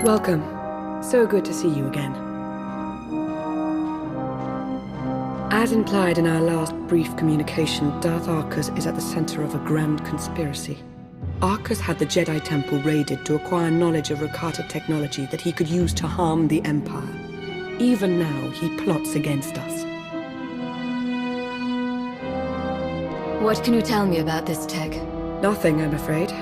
Welcome. So good to see you again. As implied in our last brief communication, Darth Arcus is at the center of a grand conspiracy. Arcus had the Jedi Temple raided to acquire knowledge of Rakata technology that he could use to harm the Empire. Even now, he plots against us. What can you tell me about this tech? Nothing, I'm afraid.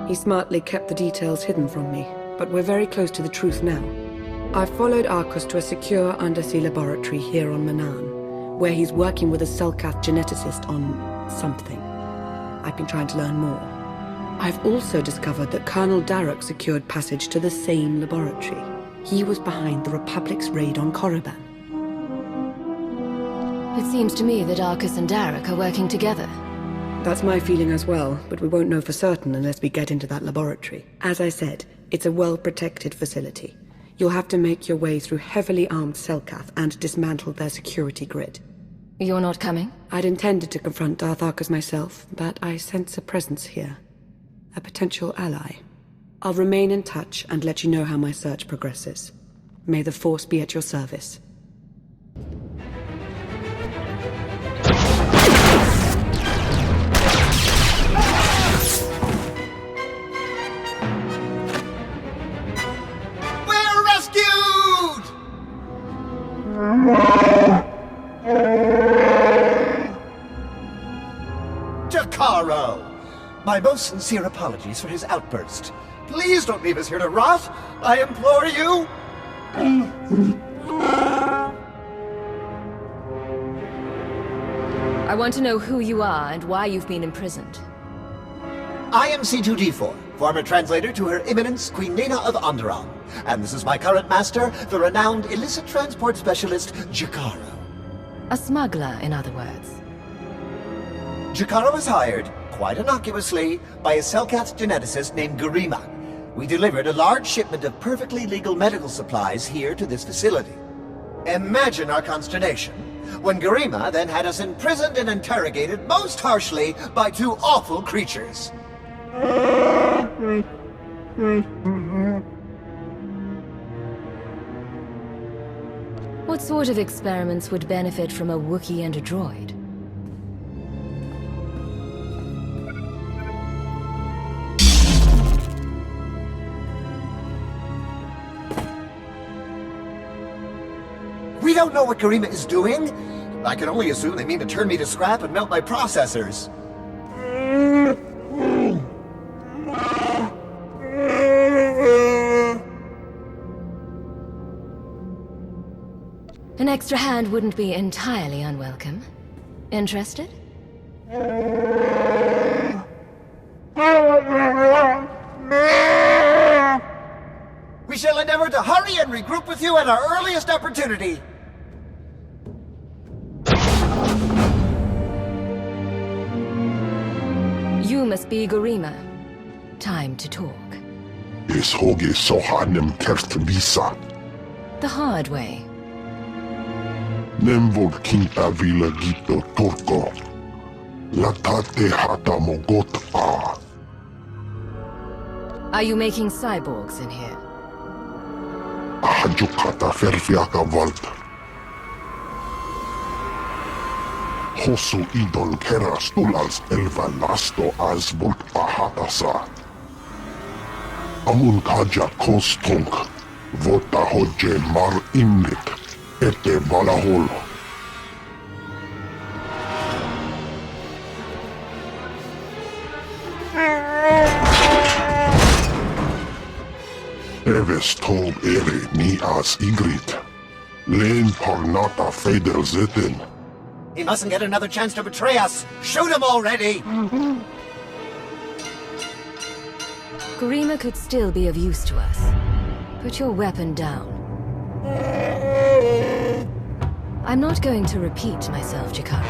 He smartly kept the details hidden from me, but we're very close to the truth now. I've followed Arcus to a secure undersea laboratory here on Manan, where he's working with a Selkath geneticist on something. I've been trying to learn more. I've also discovered that Colonel Darroch secured passage to the same laboratory. He was behind the Republic's raid on Korriban. It seems to me that Arcus and Darroch are working together. That's my feeling as well, but we won't know for certain unless we get into that laboratory. As I said, it's a well-protected facility. You'll have to make your way through heavily armed Selkath and dismantle their security grid. You're not coming? I'd intended to confront Darth Arcus myself, but I sense a presence here. A potential ally. I'll remain in touch and let you know how my search progresses. May the Force be at your service. We're rescued! Takaro! My most sincere apologies for his outburst. Please don't leave us here to rot! I implore you! I want to know who you are and why you've been imprisoned. I am C2D4, former translator to Her Eminence Queen Nina of Onderon. And this is my current master, the renowned illicit transport specialist, Jakaro. A smuggler, in other words. Jakaro was hired, quite innocuously, by a Selkath geneticist named Garima. We delivered a large shipment of perfectly legal medical supplies here to this facility. Imagine our consternation when Garima then had us imprisoned and interrogated most harshly by two awful creatures. What sort of experiments would benefit from a Wookiee and a droid? We don't know what Garima is doing. I can only assume they mean to turn me to scrap and melt my processors. An extra hand wouldn't be entirely unwelcome. Interested? We shall endeavor to hurry and regroup with you at our earliest opportunity. You must be Garima. Time to talk. The hard way. Nemvol kinta vila gito turko. Latate hata mogot a. Are you making cyborgs in here? Ahajukata ferfiaka valta. Hosu idon keras tulals elva lasto asvolt ahatasa. Amun kaja kostunk. Vota hodje mar imlit. Ete valahol. Eves tog ere ni as igrit. Len parnata feder zeten. He mustn't get another chance to betray us. Shoot him already! Garima could still be of use to us. Put your weapon down. I'm not going to repeat myself, Jakaro.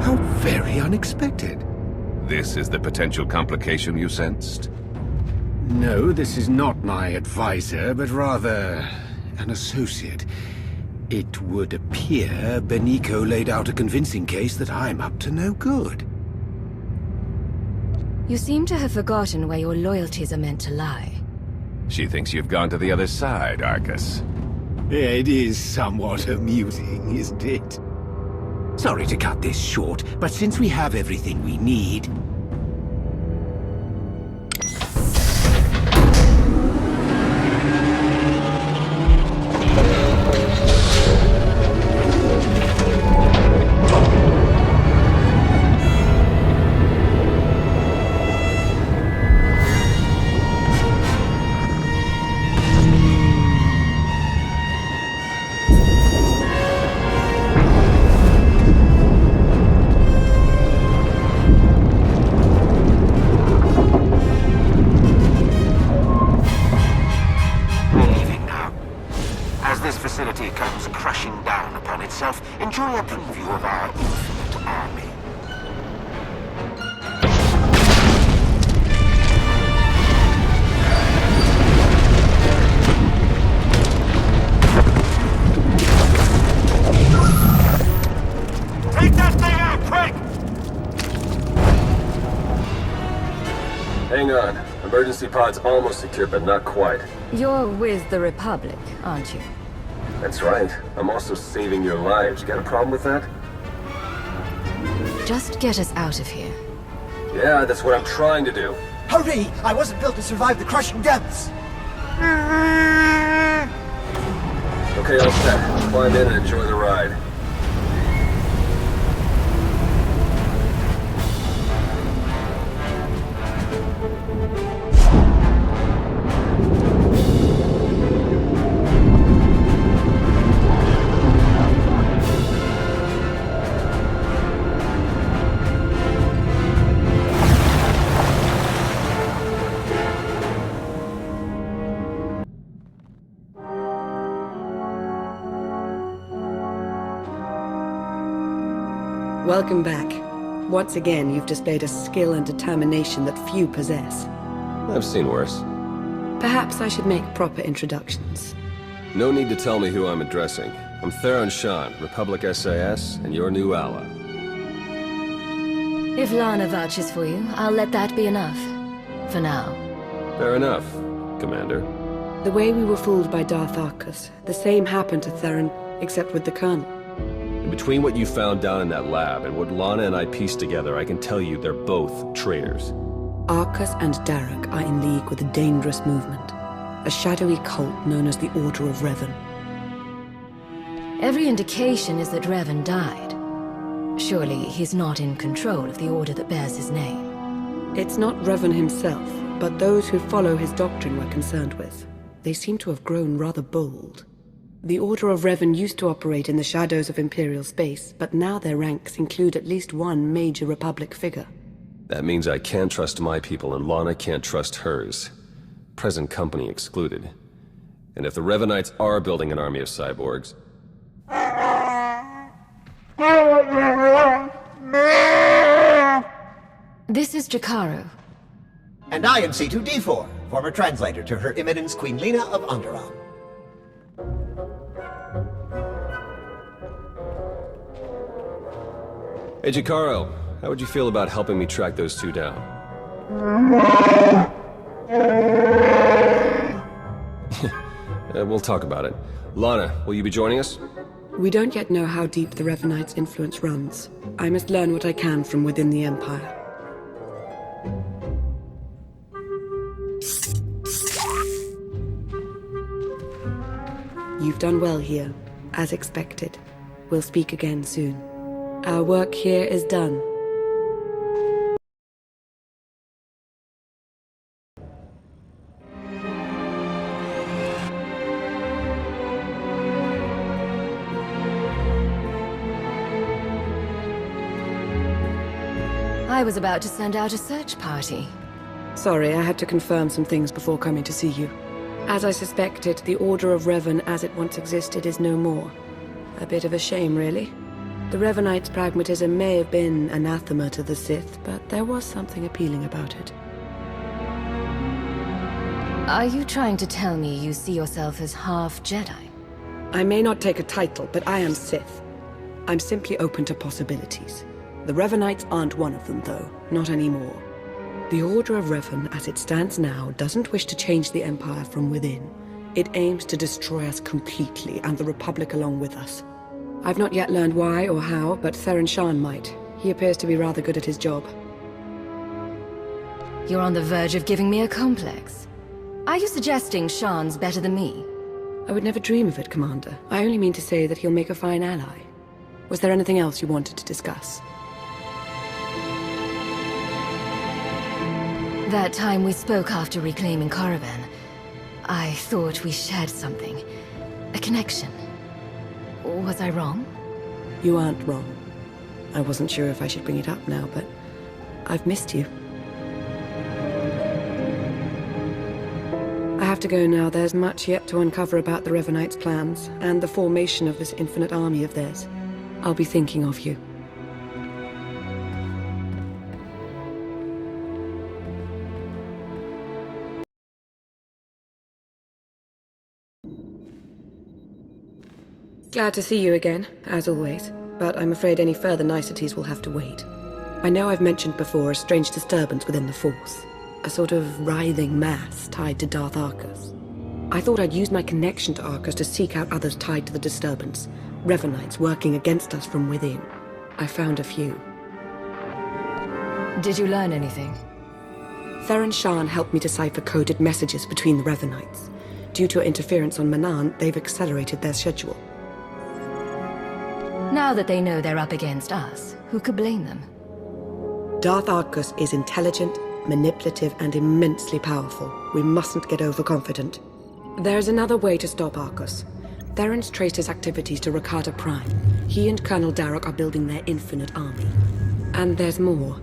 How very unexpected. This is the potential complication you sensed? No, this is not my advisor, but rather an associate. It would appear Beniko laid out a convincing case that I'm up to no good. You seem to have forgotten where your loyalties are meant to lie. She thinks you've gone to the other side, Arcus. It is somewhat amusing, isn't it? Sorry to cut this short, but since we have everything we need... Enjoy a preview of our infinite army. Take that thing out, quick! Hang on. Emergency pod's almost secure, but not quite. You're with the Republic, aren't you? That's right. I'm also saving your lives. Got a problem with that? Just get us out of here. Yeah, that's what I'm trying to do. Hurry! I wasn't built to survive the crushing depths! Okay, all set. Climb in and enjoy the ride. Welcome back. Once again, you've displayed a skill and determination that few possess. I've seen worse. Perhaps I should make proper introductions. No need to tell me who I'm addressing. I'm Theron Shan, Republic SAS, and your new ally. If Lana vouches for you, I'll let that be enough. For now. Fair enough, Commander. The way we were fooled by Darth Arcus, the same happened to Theron, except with the Colonel. Between what you found down in that lab and what Lana and I pieced together, I can tell you they're both traitors. Arcus and Derek are in league with a dangerous movement. A shadowy cult known as the Order of Revan. Every indication is that Revan died. Surely he's not in control of the order that bears his name. It's not Revan himself, but those who follow his doctrine we're concerned with. They seem to have grown rather bold. The Order of Revan used to operate in the shadows of Imperial space, but now their ranks include at least one major Republic figure. That means I can't trust my people and Lana can't trust hers. Present company excluded. And if the Revanites are building an army of cyborgs... This is Jakaro. And I am C2D4, former translator to Her Eminence Queen Lena of Onderon. Hey, Jakaro, how would you feel about helping me track those two down? We'll talk about it. Lana, will you be joining us? We don't yet know how deep the Revanites' influence runs. I must learn what I can from within the Empire. You've done well here, as expected. We'll speak again soon. Our work here is done. I was about to send out a search party. Sorry, I had to confirm some things before coming to see you. As I suspected, the Order of Revan as it once existed is no more. A bit of a shame, really. The Revanites' pragmatism may have been anathema to the Sith, but there was something appealing about it. Are you trying to tell me you see yourself as half Jedi? I may not take a title, but I am Sith. I'm simply open to possibilities. The Revanites aren't one of them, though. Not anymore. The Order of Revan, as it stands now, doesn't wish to change the Empire from within. It aims to destroy us completely, and the Republic along with us. I've not yet learned why or how, but Theron Shan might. He appears to be rather good at his job. You're on the verge of giving me a complex. Are you suggesting Shan's better than me? I would never dream of it, Commander. I only mean to say that he'll make a fine ally. Was there anything else you wanted to discuss? That time we spoke after reclaiming Caravan, I thought we shared something. A connection. Was I wrong? You aren't wrong. I wasn't sure if I should bring it up now, but I've missed you. I have to go now. There's much yet to uncover about the Revanites' plans, and the formation of this infinite army of theirs. I'll be thinking of you. Glad to see you again, as always, but I'm afraid any further niceties will have to wait. I know I've mentioned before a strange disturbance within the Force. A sort of writhing mass tied to Darth Arcus. I thought I'd use my connection to Arcus to seek out others tied to the disturbance. Revanites working against us from within. I found a few. Did you learn anything? Theron Shan helped me decipher coded messages between the Revanites. Due to interference on Manan, they've accelerated their schedule. Now that they know they're up against us, who could blame them? Darth Arcus is intelligent, manipulative, and immensely powerful. We mustn't get overconfident. There's another way to stop Arcus. Theron's traced his activities to Rakata Prime. He and Colonel Darroch are building their infinite army. And there's more.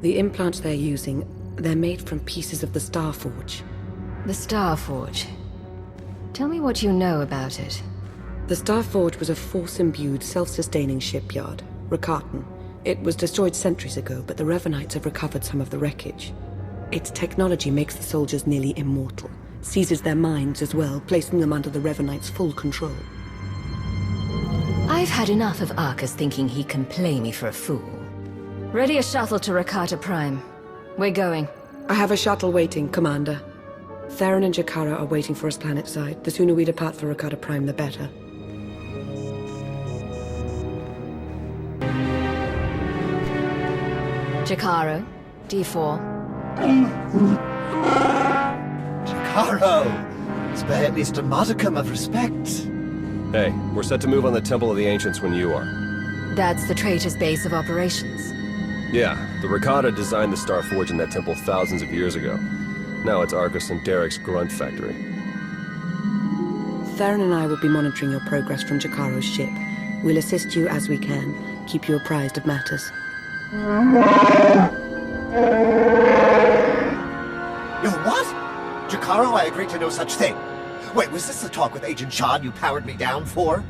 The implants they're using, they're made from pieces of the Star Forge. The Star Forge. Tell me what you know about it. The Star Forge was a Force-imbued, self-sustaining shipyard, Rakatan. It was destroyed centuries ago, but the Revanites have recovered some of the wreckage. Its technology makes the soldiers nearly immortal, seizes their minds as well, placing them under the Revanites' full control. I've had enough of Arcus thinking he can play me for a fool. Ready a shuttle to Rakata Prime. We're going. I have a shuttle waiting, Commander. Theron and Jakara are waiting for us planetside. The sooner we depart for Rakata Prime, the better. Jakaro, D4. Jakaro! Spare at least a modicum of respect. Hey, we're set to move on the Temple of the Ancients when you are. That's the traitor's base of operations. Yeah, the Rakata designed the Star Forge in that temple thousands of years ago. Now it's Arcus and Darroch's grunt factory. Theron and I will be monitoring your progress from Jakaro's ship. We'll assist you as we can, keep you apprised of matters. You what? Jakaro, I agree to no such thing. Wait, was this the talk with Agent Shan you powered me down for?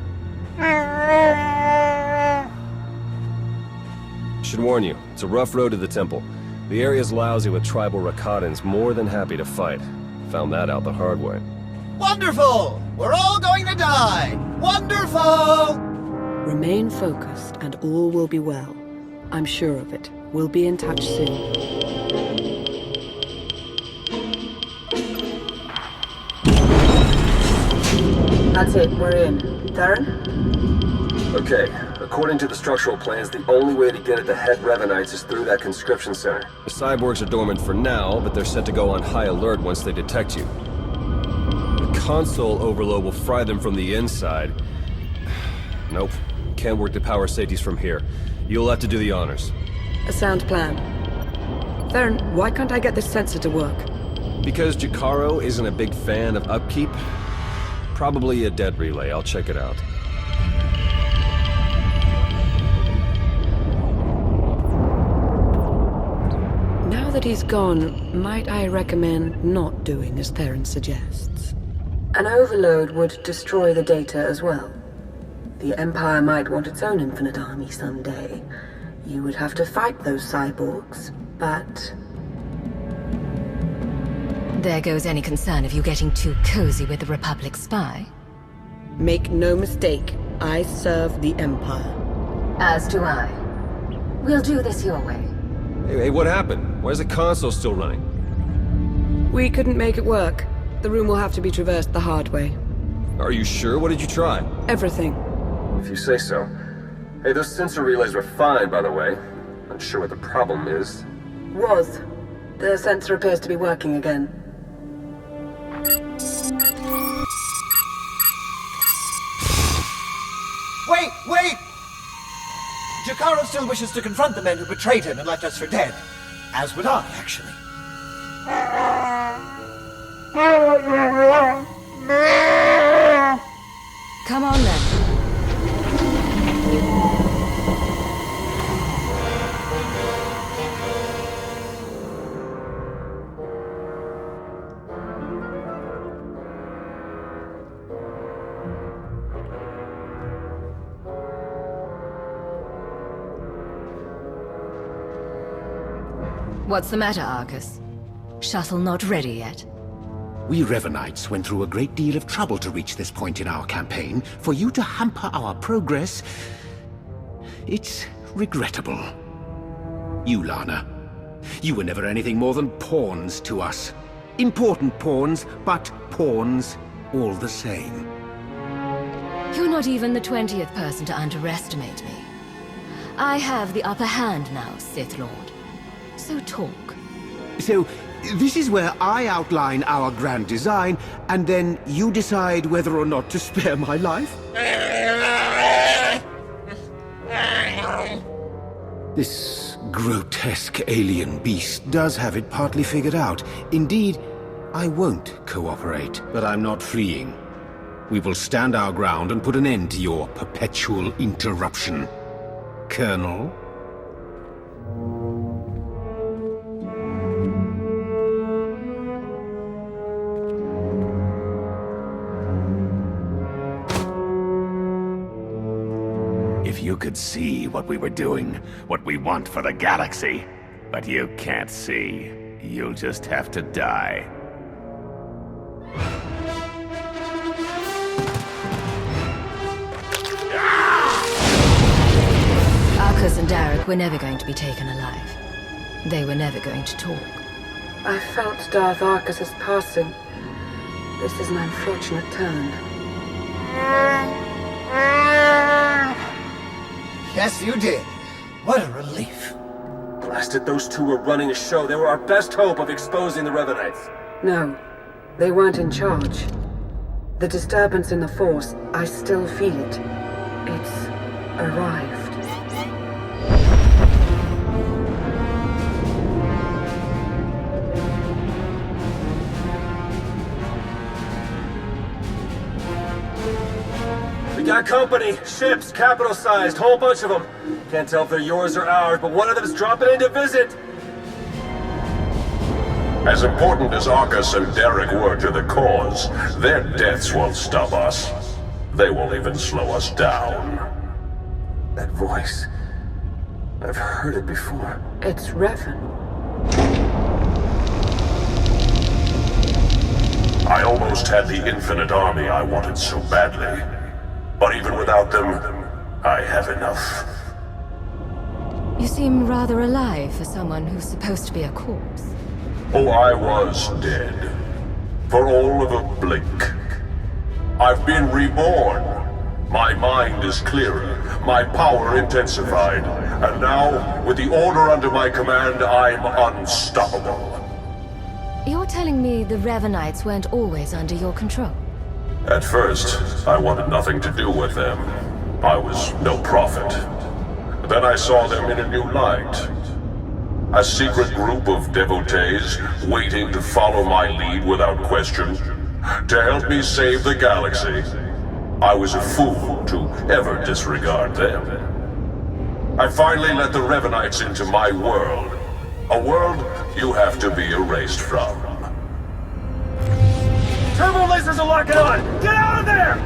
Should warn you, it's a rough road to the temple. The area's lousy with tribal Rakatans more than happy to fight. Found that out the hard way. Wonderful! We're all going to die! Wonderful! Remain focused and all will be well. I'm sure of it. We'll be in touch soon. That's it, we're in. Theron? Okay, according to the structural plans, the only way to get at the head Revanites is through that conscription center. The cyborgs are dormant for now, but they're set to go on high alert once they detect you. The console overload will fry them from the inside. Nope, can't work the power safeties from here. You'll have to do the honors. A sound plan. Theron, why can't I get this sensor to work? Because Jakaro isn't a big fan of upkeep? Probably a dead relay, I'll check it out. Now that he's gone, might I recommend not doing as Theron suggests? An overload would destroy the data as well. The Empire might want its own infinite army someday. You would have to fight those cyborgs, but... There goes any concern of you getting too cozy with the Republic spy. Make no mistake, I serve the Empire. As do I. We'll do this your way. Hey, what happened? Why is the console still running? We couldn't make it work. The room will have to be traversed the hard way. Are you sure? What did you try? Everything. If you say so. Hey, those sensor relays were fine, by the way. Not sure what the problem is. Was. The sensor appears to be working again. Wait, wait! Jakaro still wishes to confront the men who betrayed him and left us for dead. As would I, actually. Come on then. What's the matter, Arcus? Shuttle not ready yet? We Revanites went through a great deal of trouble to reach this point in our campaign. For you to hamper our progress, it's regrettable. You, Lana, you were never anything more than pawns to us. Important pawns, but pawns all the same. You're not even the 20th person to underestimate me. I have the upper hand now, Sith Lord. So talk. So, this is where I outline our grand design, and then you decide whether or not to spare my life? This grotesque alien beast does have it partly figured out. Indeed, I won't cooperate, but I'm not fleeing. We will stand our ground and put an end to your perpetual interruption. Colonel? If you could see what we were doing, what we want for the galaxy. But you can't see. You'll just have to die. Arcus and Derek were never going to be taken alive. They were never going to talk. I felt Darth Arcus's passing. This is an unfortunate turn. Yes, you did. What a relief. Blasted, those two were running a show. They were our best hope of exposing the Revanites. No, they weren't in charge. The disturbance in the Force, I still feel it. It's arrived. We got company, ships, capital-sized, whole bunch of them. Can't tell if they're yours or ours, but one of them's dropping in to visit. As important as Arcus and Derek were to the cause, their deaths won't stop us. They won't even slow us down. That voice. I've heard it before. It's Revan. I almost had the infinite army I wanted so badly. But even without them, I have enough. You seem rather alive for someone who's supposed to be a corpse. Oh, I was dead. For all of a blink. I've been reborn. My mind is clearer, my power intensified, and now, with the order under my command, I'm unstoppable. You're telling me the Revanites weren't always under your control? At first, I wanted nothing to do with them. I was no prophet. Then I saw them in a new light. A secret group of devotees waiting to follow my lead without question, to help me save the galaxy. I was a fool to ever disregard them. I finally let the Revanites into my world. A world you have to be erased from. Turbo lasers are locking on! Get out of there!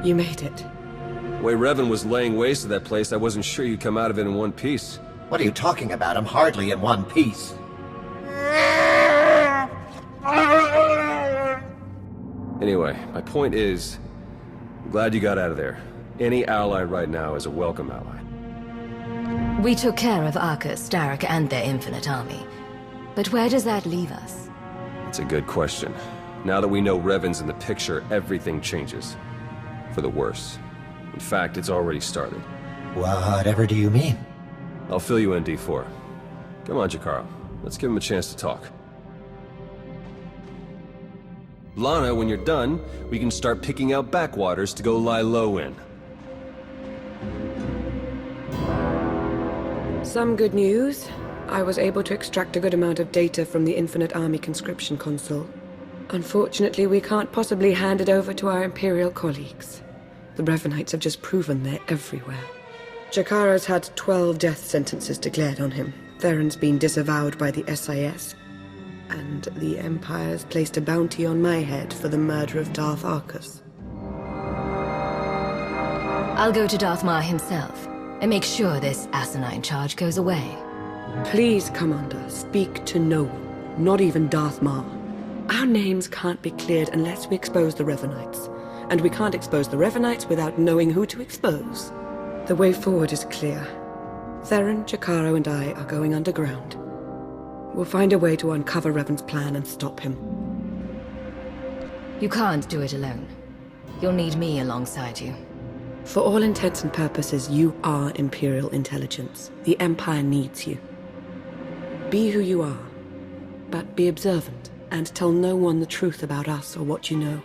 You made it. The way Revan was laying waste to that place, I wasn't sure you'd come out of it in one piece. What are you talking about? I'm hardly in one piece. Anyway, my point is, I'm glad you got out of there. Any ally right now is a welcome ally. We took care of Arcus, Starrick, and their infinite army. But where does that leave us? It's a good question. Now that we know Revan's in the picture, everything changes. For the worse. In fact, it's already started. Whatever do you mean? I'll fill you in, D4. Come on, Jakaro. Let's give him a chance to talk. Lana, when you're done, we can start picking out backwaters to go lie low in. Some good news. I was able to extract a good amount of data from the Infinite Army conscription console. Unfortunately, we can't possibly hand it over to our Imperial colleagues. The Revanites have just proven they're everywhere. Jakaro's had 12 death sentences declared on him. Theron's been disavowed by the SIS. And the Empire's placed a bounty on my head for the murder of Darth Arcus. I'll go to Darth Mar himself, and make sure this asinine charge goes away. Please, Commander, speak to no one, not even Darth Mar. Our names can't be cleared unless we expose the Revanites. And we can't expose the Revanites without knowing who to expose. The way forward is clear. Theron, Jakaro, and I are going underground. We'll find a way to uncover Revan's plan and stop him. You can't do it alone. You'll need me alongside you. For all intents and purposes, you are Imperial intelligence. The Empire needs you. Be who you are, but be observant, and tell no one the truth about us or what you know.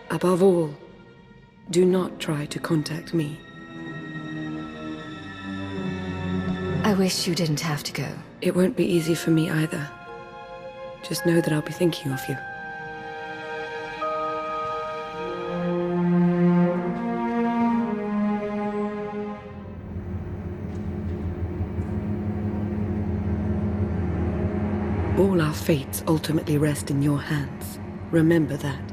Above all, do not try to contact me. I wish you didn't have to go. It won't be easy for me either. Just know that I'll be thinking of you. All our fates ultimately rest in your hands. Remember that.